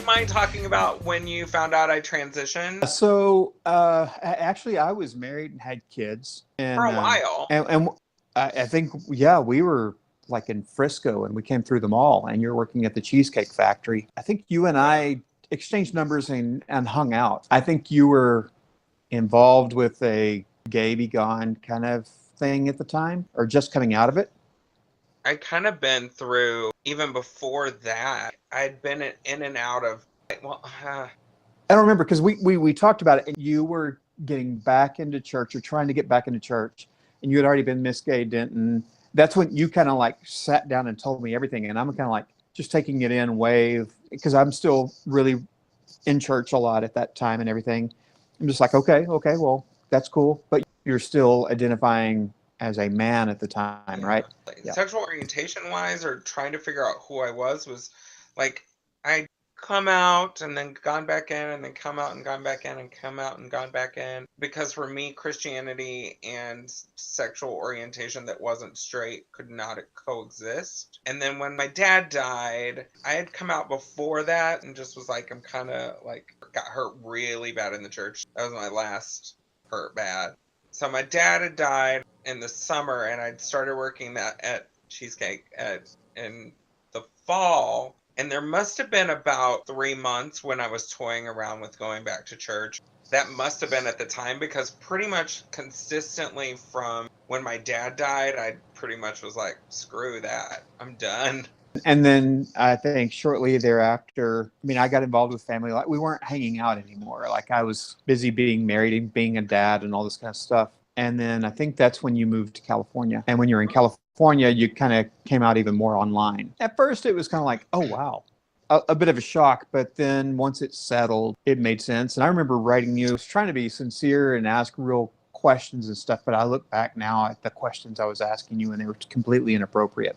Mind talking about when you found out I transitioned? So, actually, I was married and had kids, For a while. and I think, yeah, we were like in Frisco, and we came through the mall, and you're working at the Cheesecake Factory. I think you and Yeah. I exchanged numbers and hung out. I think you were involved with a gay be gone kind of thing at the time, or just coming out of it. I'd kind of been through, even before that, I'd been in and out of, well, I don't remember because we talked about it, and you were getting back into church or trying to get back into church, and you had already been Miss Gay Denton. That's when you kind of like sat down and told me everything, and I'm kind of like just taking it in wave because I'm still really in church a lot at that time and everything. I'm just like, okay, well, that's cool, but you're still identifying as a man at the time, yeah. right? Like, Yeah. sexual orientation wise, or trying to figure out who I was like, I'd come out and then gone back in and then come out and gone back in and come out and gone back in. Because for me, Christianity and sexual orientation that wasn't straight could not coexist. And then when my dad died, I had come out before that and just was like, I'm kind of like, got hurt really bad in the church. That was my last hurt bad. So my dad had died in the summer, and I'd started working that at Cheesecake in the fall. And there must have been about 3 months when I was toying around with going back to church. That must have been at the time, because pretty much consistently from when my dad died, I pretty much was like, screw that. I'm done. And then I think shortly thereafter, I mean, I got involved with family. Like we weren't hanging out anymore. Like I was busy being married and being a dad and all this kind of stuff. And then I think that's when you moved to California. And when you're in California, you kind of came out even more online. At first, it was kind of like, oh, wow, a bit of a shock. But then once it settled, it made sense. And I remember writing you, I was trying to be sincere and ask real questions and stuff. But I look back now at the questions I was asking you, and they were completely inappropriate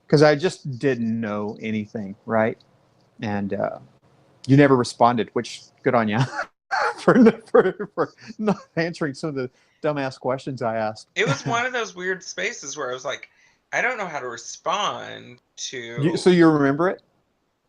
because I just didn't know anything, right? And you never responded, which good on you for not answering some of the dumbass questions I asked. It was one of those weird spaces where I was like, I don't know how to respond So to. you remember it?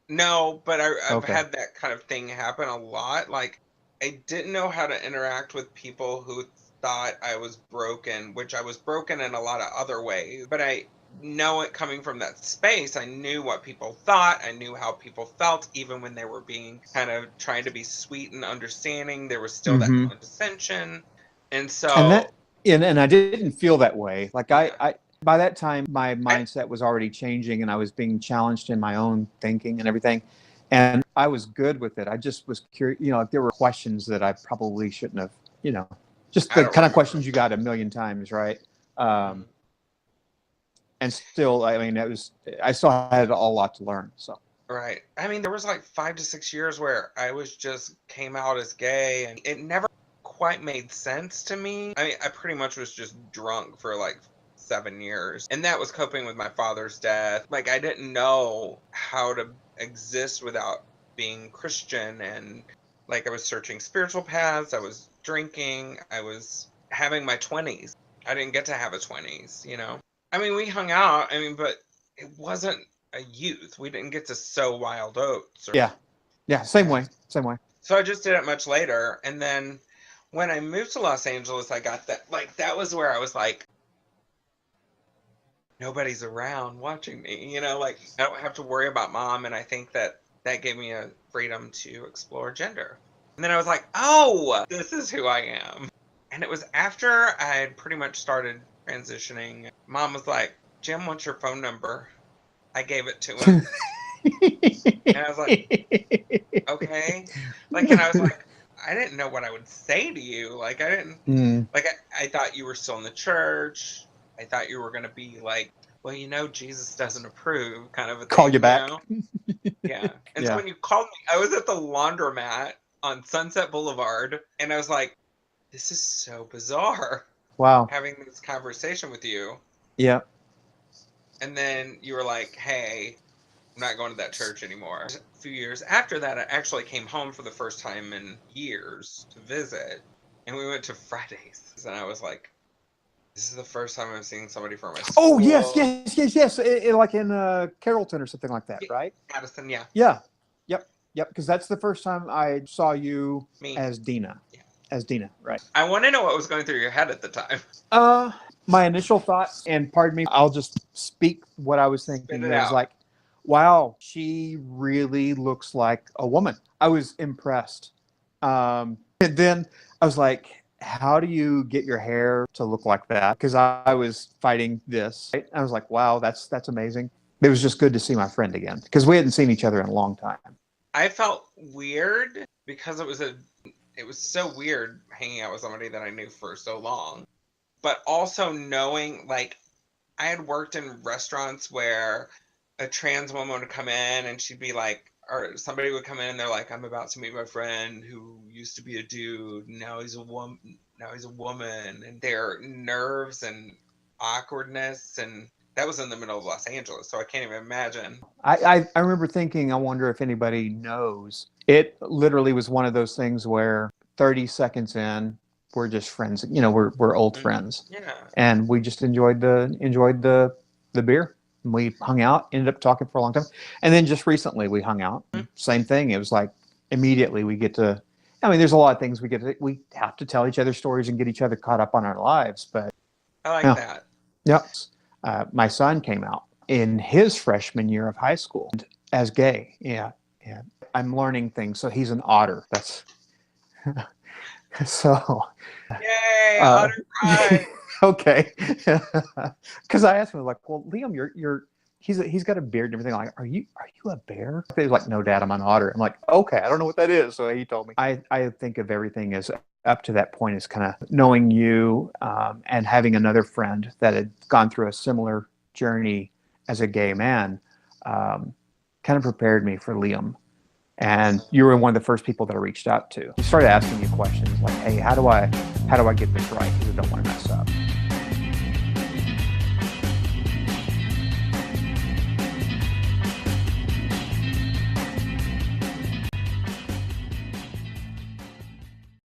No, but I've Okay. had that kind of thing happen a lot. Like, I didn't know how to interact with people who thought I was broken, which I was broken in a lot of other ways. But I know it coming from that space. I knew what people thought. I knew how people felt, even when they were being kind of trying to be sweet and understanding. There was still that Mm-hmm. condescension. And And so, that and I didn't feel that way. Like yeah, I by that time my I, mindset was already changing and I was being challenged in my own thinking and everything. And I was good with it. I just was curious, like there were questions that I probably shouldn't have, you know, just I the don't kind of remember. questions you got a million times, right? Um, Mhm. and still, I mean, I still had a lot to learn. So, Right. I mean, there was like 5 to 6 years where I was just came out as gay, and it never quite made sense to me. I mean, I pretty much was just drunk for like 7 years, and that was coping with my father's death. Like, I didn't know how to exist without being Christian, and like I was searching spiritual paths, I was drinking, I was having my 20s. I didn't get to have a 20s. I mean, we hung out, I mean, but it wasn't a youth. We didn't get to sow wild oats. yeah, yeah, same Yeah. way, same way. So I just did it much later. And then when I moved to Los Angeles, I got that, like, that was where I was like, nobody's around watching me, like, I don't have to worry about mom. And I think that that gave me a freedom to explore gender. And then I was like, oh, this is who I am. And it was after I had pretty much started transitioning. Mom was like, Jim, what's your phone number? I gave it to him. And I was like, okay. Like, and I was like, I didn't know what I would say to you. Like, I didn't, Mm, like, I thought you were still in the church. I thought you were going to be like, well, Jesus doesn't approve, kind of a call you thing, back. Yeah. And so Yeah. when you called me, I was at the laundromat on Sunset Boulevard, and I was like, this is so bizarre Wow. having this conversation with you. Yeah. And then you were like, hey, I'm not going to that church anymore. A few years after that, I actually came home for the first time in years to visit. And we went to Fridays. And I was like, this is the first time I'm seeing somebody from my Oh yes, school. yes, yes, yes. Like in Carrollton or something like that, Yeah, right? Addison, yeah. Yeah. Yep. Yep, because that's the first time I saw you Me. as Dina. Yeah. As Dina, right. I want to know what was going through your head at the time. Uh, my initial thought, and pardon me, I'll just speak what I was Spit thinking. it It was out. like, wow, she really looks like a woman. I was impressed. And then I was like, how do you get your hair to look like that? Because I was fighting this. Right? I was like, wow, that's amazing. It was just good to see my friend again because we hadn't seen each other in a long time. I felt weird because it was so weird hanging out with somebody that I knew for so long. But also knowing, like, I had worked in restaurants where a trans woman would come in and she'd be like, or somebody would come in and they're like, I'm about to meet my friend who used to be a dude, now he's a woman, and their nerves and awkwardness, and that was in the middle of Los Angeles, so I can't even imagine. I remember thinking, I wonder if anybody knows. It literally was one of those things where 30 seconds in, we're just friends. You know, we're old friends, Yeah. and we just enjoyed the beer. We hung out, ended up talking for a long time, and then just recently we hung out. Same thing. It was like immediately we get to. I mean, there's a lot of things we have to tell each other stories and get each other caught up on our lives, but I like yeah, that. yeah. My son came out in his freshman year of high school as gay. Yeah, yeah. I'm learning things. So he's an otter. That's so. Yay, Uh, Otter Pride. okay, because I asked him like, "Well, Liam, you're he's got a beard and everything. Like, are you a bear?" He was like, "No, Dad, I'm an otter." I'm like, "Okay, I don't know what that is." So he told me. I think of everything as up to that point is kind of knowing you and having another friend that had gone through a similar journey as a gay man kind of prepared me for Liam. And you were one of the first people that I reached out to. I started asking you questions like, "Hey, how do I get this right? Because I don't want to mess up."